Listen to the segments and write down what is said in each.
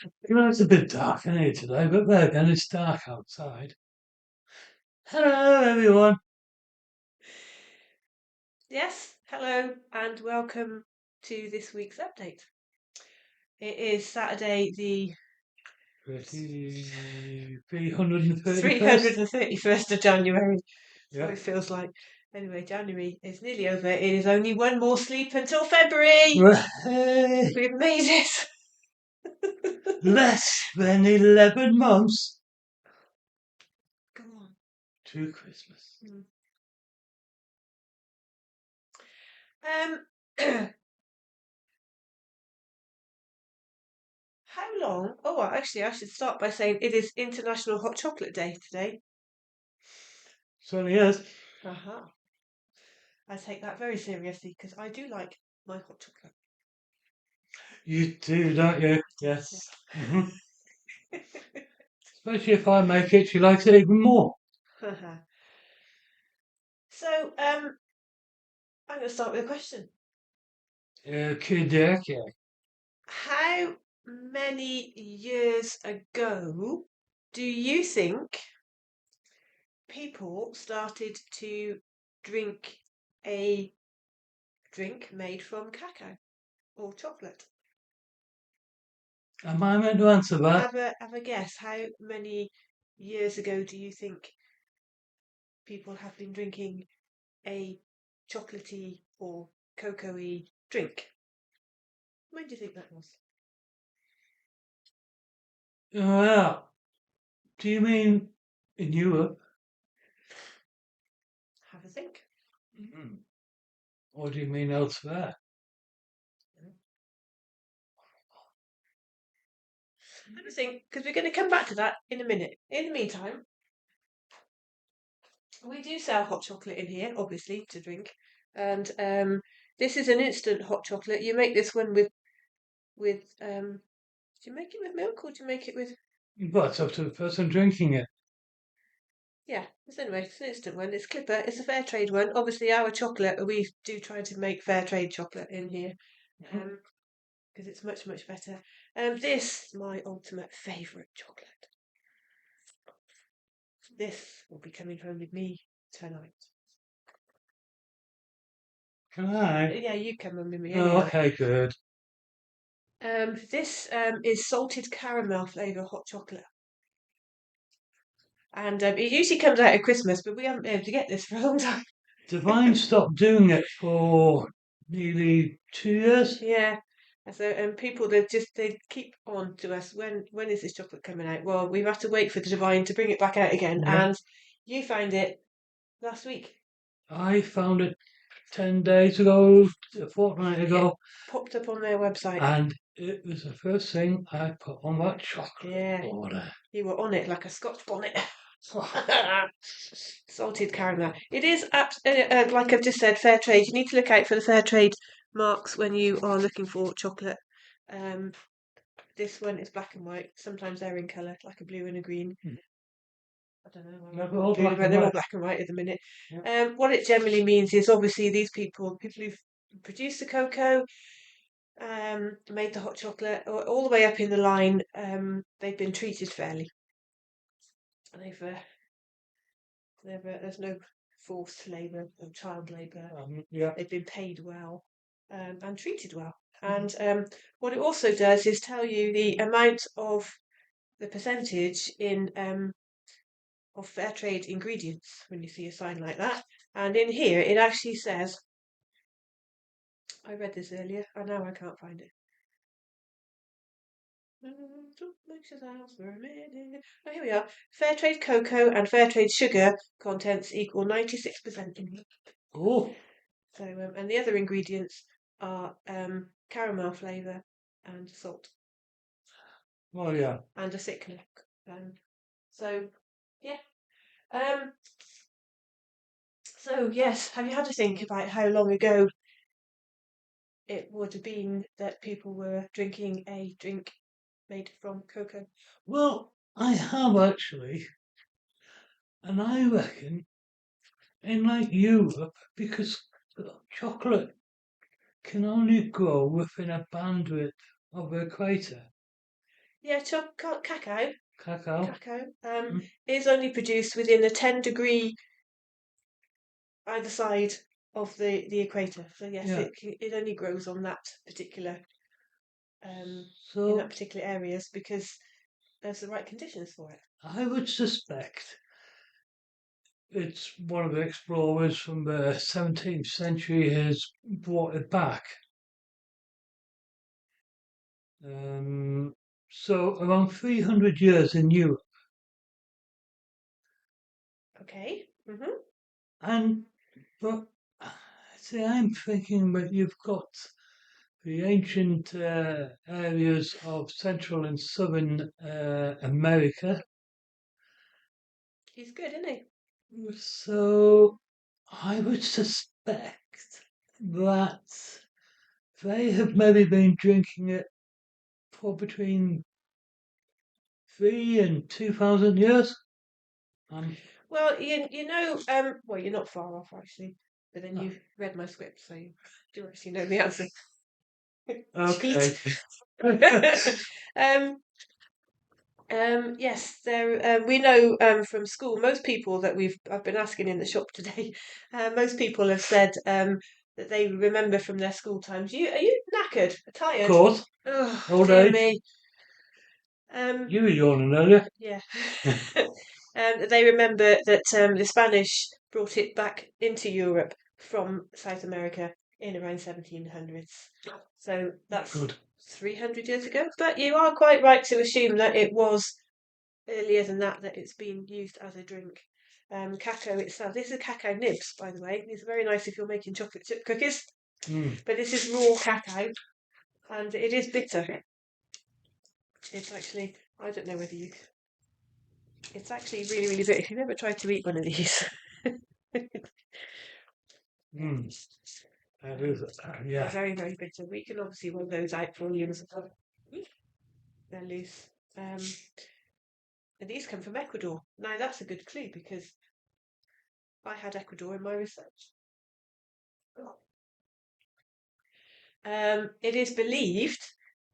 You know, it's a bit dark in here today, but there again, it's dark outside. Hello, everyone. Yes, hello and welcome to this week's update. It is Saturday, the 331st. 331st of January. That's what Yeah. it feels like. Anyway, January is nearly over. It is only one more sleep until February. Hey, We've made it. less than 11 months Go on. to Christmas. Um, how long? Oh, actually, I should start by saying it is International Hot Chocolate Day today. Certainly is. Aha. I take that very seriously because I do like my hot chocolate. You do, don't you? Yes. Yeah. Especially if I make it, she likes it even more. So, I'm going to start with a question. Okay, okay. How many years ago do you think people started to drink a drink made from cacao or chocolate? Am I meant to answer that? Have a guess. How many years ago do you think people have been drinking a chocolatey or cocoa-y drink? When do you think that was? Well, do you mean in Europe? Have a think. Mm. Or do you mean elsewhere? Have a think, because we're going to come back to that in a minute. In the meantime, we do sell hot chocolate in here, obviously, to drink. And this is an instant hot chocolate. You make this one with do you make it with milk or do you make it with But it's up to the person drinking it. yeah, anyway, it's an instant one. It's Clipper, it's a fair trade one. Obviously our chocolate, we do try to make fair trade chocolate in here. Mhm. Because it's much, much better. This is my ultimate favourite chocolate. This will be coming home with me tonight. Can I? Yeah, you come home with me any Oh, night. okay, good. This is salted caramel flavour hot chocolate. And it usually comes out at Christmas, but we haven't been able to get this for a long time. Divine stopped doing it for nearly 2 years. Yeah. And so people they keep on to us when is this chocolate coming out? Well, we've had to wait for the Divine to bring it back out again, Yeah. and you found it last week. I found it 10 days ago, a fortnight Yeah, ago, popped up on their website. and it was the first thing I put on that chocolate Yeah, order. you were on it like a Scotch bonnet. Salted caramel. It is like I've just said, fair trade. You need to look out for the fair trade marks when you are looking for chocolate. Um, this one is black and white. Sometimes they're in colour, like a blue and a green. I don't know. No, I'm they're not all clued black about. and They're all white. black and white at the minute. Yeah. What it generally means is obviously these people who've produced the cocoa, made the hot chocolate, all the way up in the line, they've been treated fairly. They've there's no forced labour or child labour. Yeah. They've been paid well and treated well. And what it also does is tell you the amount of the percentage in of fair trade ingredients when you see a sign like that. And in here, it actually says, I read this earlier, and now I can't find it. Oh, here we are. Fair trade cocoa and fair trade sugar contents equal 96%. Oh, So, and the other ingredients are caramel flavour and salt well, yeah. and a thickener. So, yeah. Um, so, yes, have you had to think about how long ago it would have been that people were drinking a drink made from cocoa? Well, I have actually, and I reckon in like Europe, because chocolate can only grow within a bandwidth of the equator. Yeah, cacao. Cacao. Cacao Mm, is only produced within a 10-degree either side of the equator. So yes, yeah. it only grows on that particular in that So particular areas because there's the right conditions for it. I would suspect it's one of the explorers from the 17th century has brought it back. Um, so around 300 years in Europe. Okay. And, but, see, I'm thinking that you've got the ancient areas of Central and Southern America. He's good, isn't he? So I would suspect that they have maybe been drinking it for between 3 and 2,000 years. Um, Well, well, you're not far off actually, but then uh, you've read my script, so you do actually know the answer. Cheat. okay. um, yes, there. We know from school. Most people that I've been asking in the shop today, most people have said that they remember from their school times. Are you knackered, Of tired? course, Oh old dear age. me. Um, You were yawning earlier. yeah. They remember that the Spanish brought it back into Europe from South America in around 1700s. So that's Good. 300 years ago. But you are quite right to assume that it was earlier than that it's been used as a drink. Cacao itself, this is cacao nibs, by the way. These are very nice if you're making chocolate chip cookies. Mm. But this is raw cacao, and it is bitter. It's actually, I don't know whether you. It's actually really, really bitter. If you've ever tried to eat one of these, yeah, Mm. That is, they're yeah. very, very bitter. We can obviously roll those out for you. They're loose. And these come from Ecuador. Now that's a good clue because I had Ecuador in my research. It is believed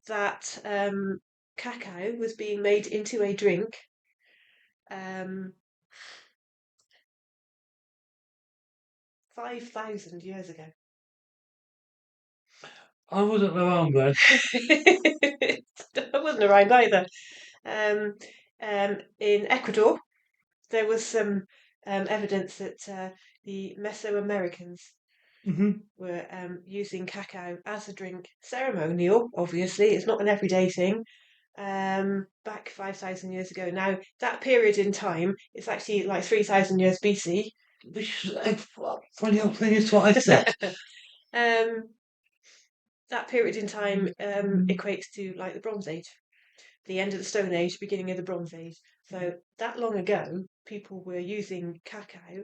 that cacao was being made into a drink um, 5,000 years ago. I wasn't around then. I wasn't around either. Um, in Ecuador, there was some evidence that the Mesoamericans Hmm. were using cacao as a drink, ceremonial, obviously, it's not an everyday thing, back 5,000 years ago. Now, that period in time is actually like 3,000 years BC. Funny old thing is what I said. um, that period in time equates to like the Bronze Age, the end of the Stone Age, beginning of the Bronze Age. So that long ago, people were using cacao.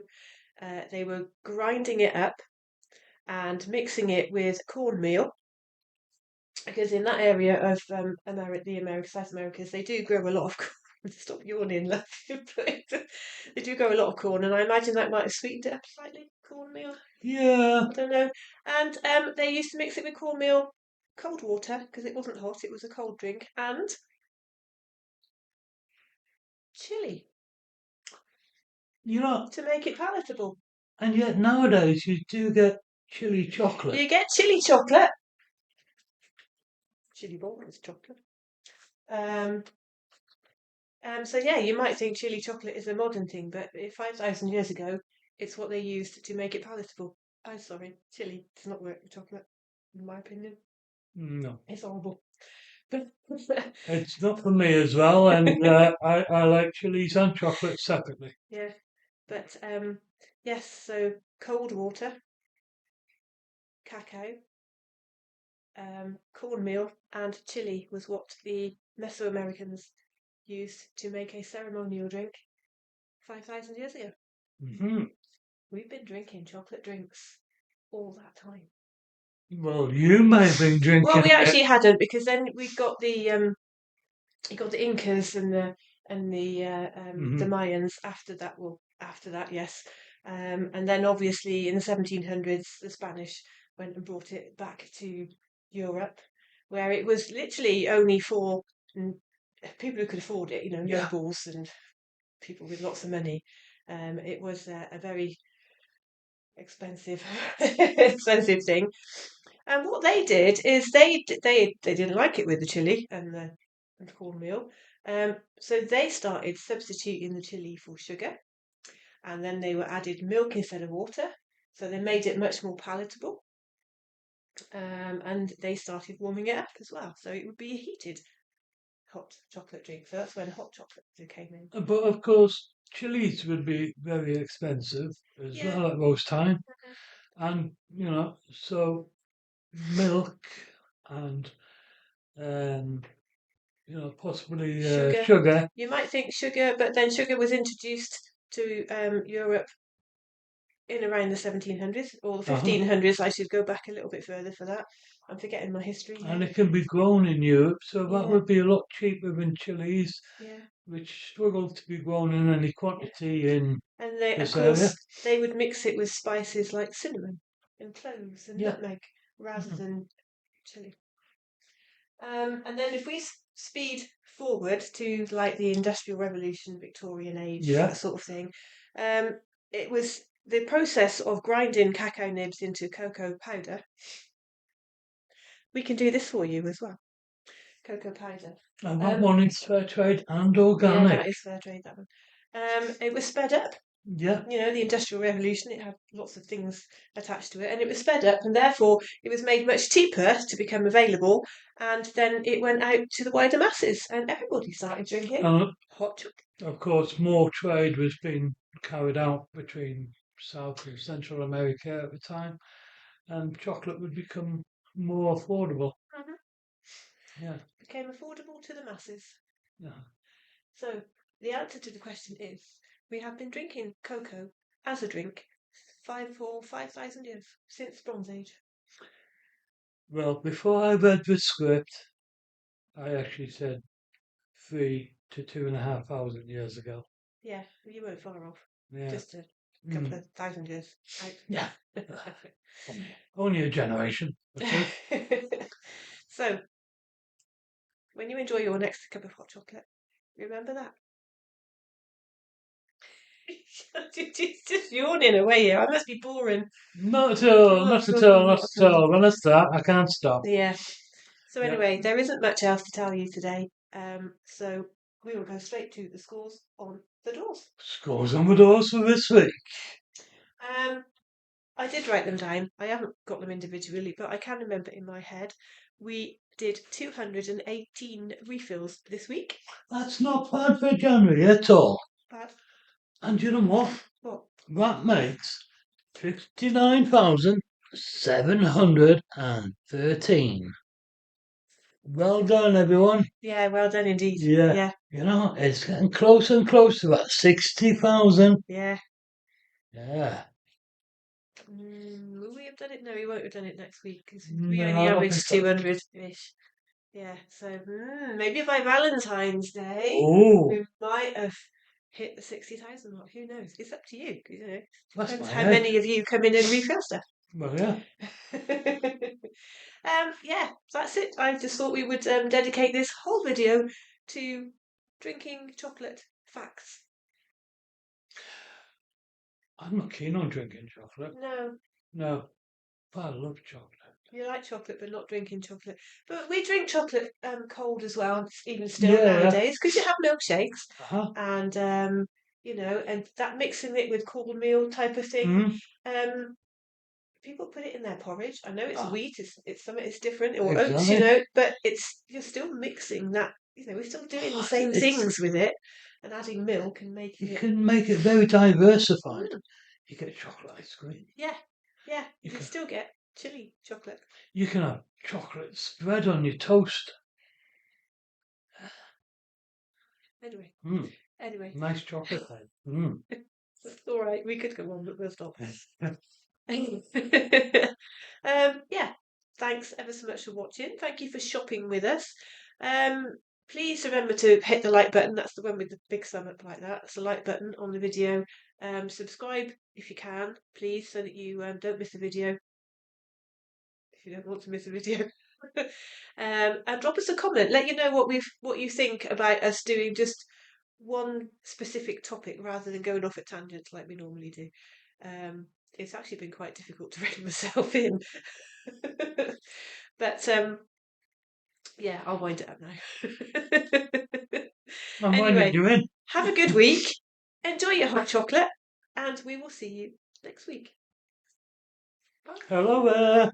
They were grinding it up and mixing it with cornmeal because in that area of South Americas, they do grow a lot of corn. Stop yawning, love. They do grow a lot of corn, and I imagine that might have sweetened it up slightly. Cornmeal, Yeah. I don't know. And they used to mix it with cornmeal, cold water because it wasn't hot; it was a cold drink, and chili You know, to make it palatable. and yet nowadays you do get chili chocolate. You get chili chocolate, chili ball is chocolate. Um, so yeah, you might think chili chocolate is a modern thing, but 5,000 years ago, it's what they used to make it palatable. I'm sorry, chili does not work with chocolate, in my opinion. No, It's horrible. it's not for me as well, and I like chilies and chocolate separately. Yeah, but yes, so cold water, cacao, cornmeal, and chili was what the Mesoamericans used to make a ceremonial drink 5,000 years ago. Hmm. We've been drinking chocolate drinks all that time. Well, you may have been Well, drinking we it. actually hadn't because then we got you got the Incas and the Hmm. Mayans after that. Well, after that, yes, and then obviously in the 1700s, the Spanish went and brought it back to Europe, where it was literally only for people who could afford it, Yeah. nobles and people with lots of money. It was a very expensive, expensive thing. And what they did is they didn't like it with the chili and cornmeal. So they started substituting the chili for sugar, and then they were added milk instead of water. So they made it much more palatable. And they started warming it up as well. So it would be a heated hot chocolate drink. So that's when hot chocolate came in. But of course, chilies would be very expensive as Yeah. well at most time. And, so milk and, um, possibly Sugar. sugar. You might think sugar, but then sugar was introduced to Europe in around the 1700s or the Uh-huh. 1500s. I should go back a little bit further for that. I'm forgetting my history And now. it can be grown in Europe, so that Yeah, would be a lot cheaper than chilies, yeah. which struggle to be grown in any quantity in And they, of this area. course, they would mix it with spices like cinnamon and cloves and Yeah. nutmeg rather Mhm. than chili. And then if we speed forward to like the Industrial Revolution, Victorian age, Yeah. that sort of thing, it was the process of grinding cacao nibs into cocoa powder. We can do this for you as well. Cocoa powder. And that one is fair trade and Yeah, organic. that is fair trade, that one. It was sped up. Yeah. The Industrial Revolution, it had lots of things attached to it, and it was sped up, and therefore it was made much cheaper to become available, and then it went out to the wider masses, and everybody started drinking hot chocolate. Of course, more trade was being carried out between South and Central America at the time, and chocolate would become more affordable. Mhm. Yeah. Became affordable to the masses. Yeah. So the answer to the question is we have been drinking cocoa as a drink for 5,000 years, since Bronze Age. Well, before I read the script, I actually said 3 to 2,500 years ago. Yeah, you weren't far off. Yeah. Just a couple of thousand years out. Yeah. Only a generation or two. So, when you enjoy your next cup of hot chocolate, remember that. Just yawning away here. I must be boring. Not at all, Not not at at all, all, not not at at all. all. When I start, I can't stop. Yeah. So Yeah. anyway, there isn't much else to tell you today. So we will go straight to the scores on the doors. Scores on the doors for this week. I did write them down. I haven't got them individually, but I can remember in my head. We did 218 refills this week. That's not bad for January at all. Bad. And you know what? What? That makes 59,713. Well done, everyone. Yeah, well done indeed. Yeah. It's getting closer and closer to that 60,000. Yeah. Yeah. Will we have done it? No, we won't have done it next week because we No, only I don't averaged think so. 200-ish. Yeah, so maybe by Valentine's Day Oh, we might have hit the 60,000 mark. Who knows? It's up to you. that's Depends my how head. many of you come in and refill stuff. Well, yeah. Yeah, that's it. I just thought we would dedicate this whole video to drinking chocolate facts. I'm not keen on drinking chocolate. No, No, but I love chocolate. you like chocolate, but not drinking chocolate. But we drink chocolate cold as well, even still Yeah, yeah. nowadays, because you have milkshakes, Uh-huh. and and that mixing it with cornmeal type of thing. Mhm. People put it in their porridge. I know it's Ah, wheat, it's something, it's different, or oats, exactly. but you're still mixing that. We're still doing the same It's, things with it, and adding milk and making you it. can make it very diversified. Mm, You get chocolate ice cream. yeah, yeah. You You can can still get chili chocolate. you can have chocolate spread on your toast. Anyway, Mm, anyway, nice chocolate then. Mm. that's all right. We could go on, but we'll stop. Yeah. Thanks ever so much for watching. Thank you for shopping with us. Please remember to hit the like button. That's the one with the big thumb up like that. That's the like button on the video. Subscribe if you can, please, so that you don't miss a video. If you don't want to miss a video. And drop us a comment. Let you know what you think about us doing just one specific topic rather than going off at tangents like we normally do. It's actually been quite difficult to rein myself in. But yeah, I'll wind it up now. I'm winding Anyway, you in. have a good week. Enjoy your hot chocolate, and we will see you next week. Bye. Hello there.